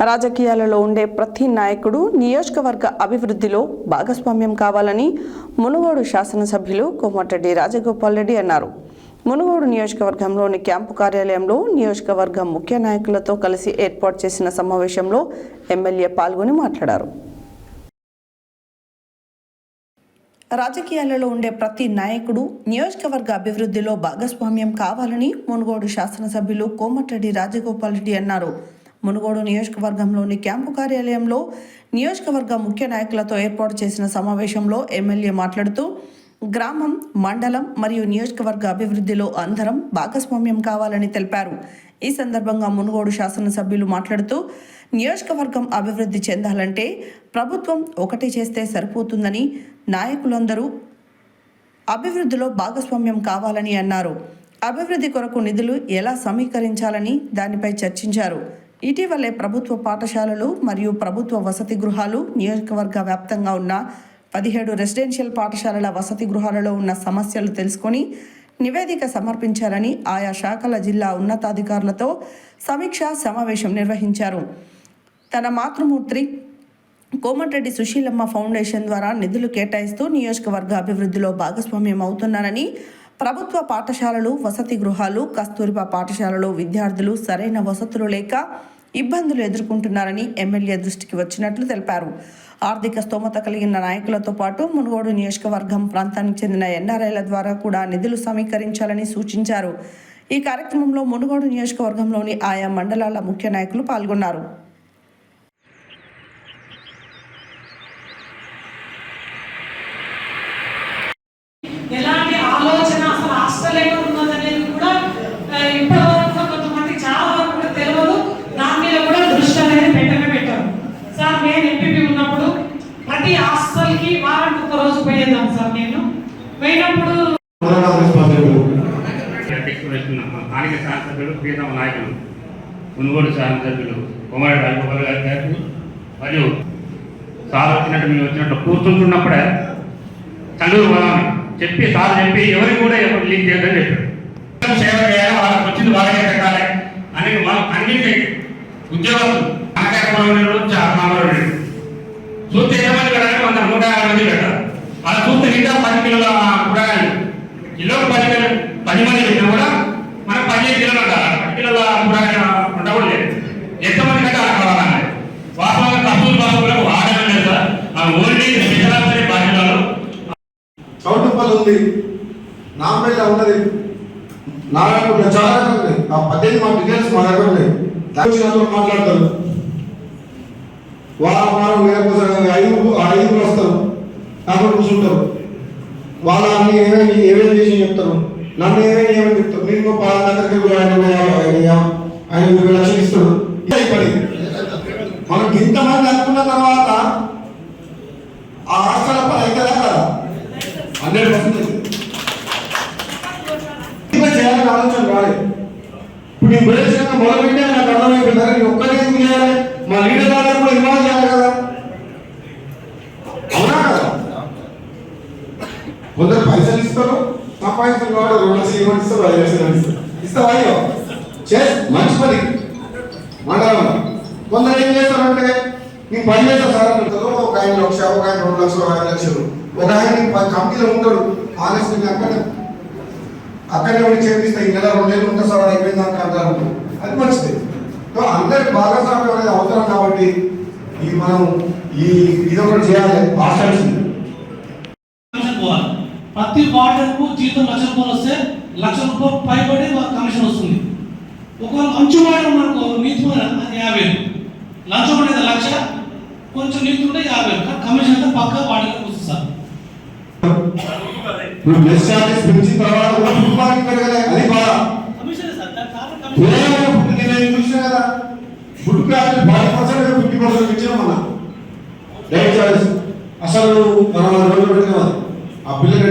రాజకీయాలలో ఉండే ప్రతి నాయకుడు నియోజకవర్గ అభివృద్ధిలో భాగస్వామ్యం కావాలని మునుగోడు శాసనసభ్యులు కోమటిరెడ్డి రాజగోపాల్ రెడ్డి అన్నారు. మునుగోడు నియోజకవర్గంలోని క్యాంపు కార్యాలయంలో నియోజకవర్గ ముఖ్య నాయకులతో కలిసి ఏర్పాటు చేసిన సమావేశంలో ఎమ్మెల్యే పాల్గొని మాట్లాడారు. రాజకీయాలలో ఉండే ప్రతి నాయకుడు నియోజకవర్గ అభివృద్ధిలో భాగస్వామ్యం కావాలని మునుగోడు శాసనసభ్యులు కోమటిరెడ్డి రాజగోపాల్ రెడ్డి అన్నారు. మునుగోడు నియోజకవర్గంలోని క్యాంపు కార్యాలయంలో నియోజకవర్గ ముఖ్య నాయకులతో ఏర్పాటు చేసిన సమావేశంలో ఎమ్మెల్యే మాట్లాడుతూ గ్రామం, మండలం మరియు నియోజకవర్గ అభివృద్ధిలో అందరం భాగస్వామ్యం కావాలని తెలిపారు. ఈ సందర్భంగా మునుగోడు శాసనసభ్యులు మాట్లాడుతూ నియోజకవర్గం అభివృద్ధి చెందాలంటే ప్రభుత్వం ఒకటి చేస్తే సరిపోతుందని, నాయకులందరూ అభివృద్ధిలో భాగస్వామ్యం కావాలని అన్నారు. అభివృద్ధి కొరకు నిధులు ఎలా సమీకరించాలని దానిపై చర్చించారు. ఇటీవలే ప్రభుత్వ పాఠశాలలు మరియు ప్రభుత్వ వసతి గృహాలు, నియోజకవర్గ వ్యాప్తంగా ఉన్న 17 రెసిడెన్షియల్ పాఠశాలల వసతి గృహాలలో ఉన్న సమస్యలు తెలుసుకొని నివేదిక సమర్పించాలని ఆయా శాఖల జిల్లా ఉన్నతాధికారులతో సమీక్షా సమావేశం నిర్వహించారు. తన మాతృమూర్తి కోమటిరెడ్డి సుశీలమ్మ ఫౌండేషన్ ద్వారా నిధులు కేటాయిస్తూ నియోజకవర్గ అభివృద్ధిలో భాగస్వామ్యం అవుతున్నానని, ప్రభుత్వ పాఠశాలలు, వసతి గృహాలు, కస్తూరిబా పాఠశాలలో విద్యార్థులు సరైన వసతులు లేక ఇబ్బందులు ఎదుర్కొంటున్నారని ఎమ్మెల్యే దృష్టికి వచ్చినట్లు తెలిపారు. ఆర్థిక స్తోమత కలిగిన నాయకులతో పాటు మునుగోడు నియోజకవర్గం ప్రాంతానికి చెందిన ఎన్ఆర్ఐల ద్వారా కూడా నిధులు సమీకరించాలని సూచించారు. ఈ కార్యక్రమంలో మునుగోడు నియోజకవర్గంలోని ఆయా మండలాల ముఖ్య నాయకులు పాల్గొన్నారు. ప్రతి హాస్టల్కి వారానికి ఒక రోజు పోయేదాం సార్. నేను పోయినప్పుడు స్థానిక శాసనసభ్యులు, ప్రియతమ నాయకులు మునుగోడు శాసనసభ్యులు కోమటిరెడ్డి రాజగోపాల్ గారికి మరియు సార్ వచ్చినట్టు మేము వచ్చినట్టు కూర్చుంటున్నప్పుడే చదువు పోదామని చెప్పి సార్ చెప్పి ఎవరికి కూడా ఎవరు లీక్ చేయదని చెప్పారు. సేవ చేయాలి, వాళ్ళకి వచ్చింది వాళ్ళకే పెట్టాలి అని మనం అన్నింటి ఉద్యోగస్తులు చూస్తే ఎంతమంది పెట్టాలి, 150 మంది పెట్టాలి. వాళ్ళు చూస్తే ఇంకా 10 కిలోల కూరగాయలు, కిలోకి 10 మంది పెట్టినా కూడా మనకు 15 కిలోలు ఉండాలి. 10 కిలోల కూరగాయలు ఉండకూడదు లేదు. ఎంతమంది పెట్టాలి కావాలంటే వాస్తవంగా కస్తూరి బాసులకు వాడడం లేదు సార్. ఓన్లీ స్పెషల్ బాధ్యతలు చౌటుప్పల్ ఉంది, నాంపేట ఉన్నది, నారాయణ చాలా ఉంది. ఆ 18 మా డీటెయిల్స్ మా దగ్గర ఉన్నాయి. మాట్లాడతారు. వారం లేకపోతే ఐదుగురు వస్తారు, అక్కడ కూర్చుంటారు. వాళ్ళు అన్ని ఏమేమి చేసి చెప్తారు, నన్ను ఏమేమి చెప్తారు. నేను దగ్గరికి ఆయన 20 లక్షలు ఇస్తాడు. పని మనం ఇంతమంది అనుకున్న తర్వాత ఆ హాస్టల్ పని అవుతుందా కదా? 100% చేయాలని ఆలోచన రాలేదు. ఇప్పుడు నేను ప్రదేశంగా మొదలుపెట్టే నాకు అర్థమైపోయింది, నేను ఒక్కరే ఎందుకు చేయాలి, మా లీడర్ వాళ్ళని కూడా ఇన్వాల్వ్ చేయాలి కదా. అవునా కదా? కొందరు పైసలు ఇస్తారు, సంపాదించిన వాడు 2 లక్షలు ఇవ్వనిస్తారు, 5 లక్షలు ఇస్తారు. ఇస్తావా? అయ్యో మంచి పని మండలంలో. కొందరు ఏం చేస్తారంటే నేను పని చేస్తా సార్ అంటారు. ఒక ఆయన 1 లక్ష, ఒక ఆయన 2 లక్షలు, 5 లక్షలు. ఒక ఆయన కంపెనీలో ఉంటాడు, ఆలస్యంగా అక్కడే ఉండి చేపిస్తా, ఈ నెల 2 నెలలు ఉంటా సార్ అయిపోయింది అంటారు. అది మంచిది. అందరికి భాగస్వామ్యం అనేది అవసరం కాబట్టి మనం ఇదొకటి చేయాలి. ప్రతి వార్డుకు జీతం 1 లక్ష రూపాయలు వస్తే 1 లక్ష రూపాయలు పైబడి కమిషన్ వస్తుంది. ఒకవేళ మంచి వాడు మనకు నీతి 50,000, లంచం అనేది 1 లక్ష, కొంచెం నీతి ఉంటే 50,000, కమిషన్ అయితే పక్క వార్డులకు వస్తుంది సార్. అసలు మనం ఆ పిల్లలు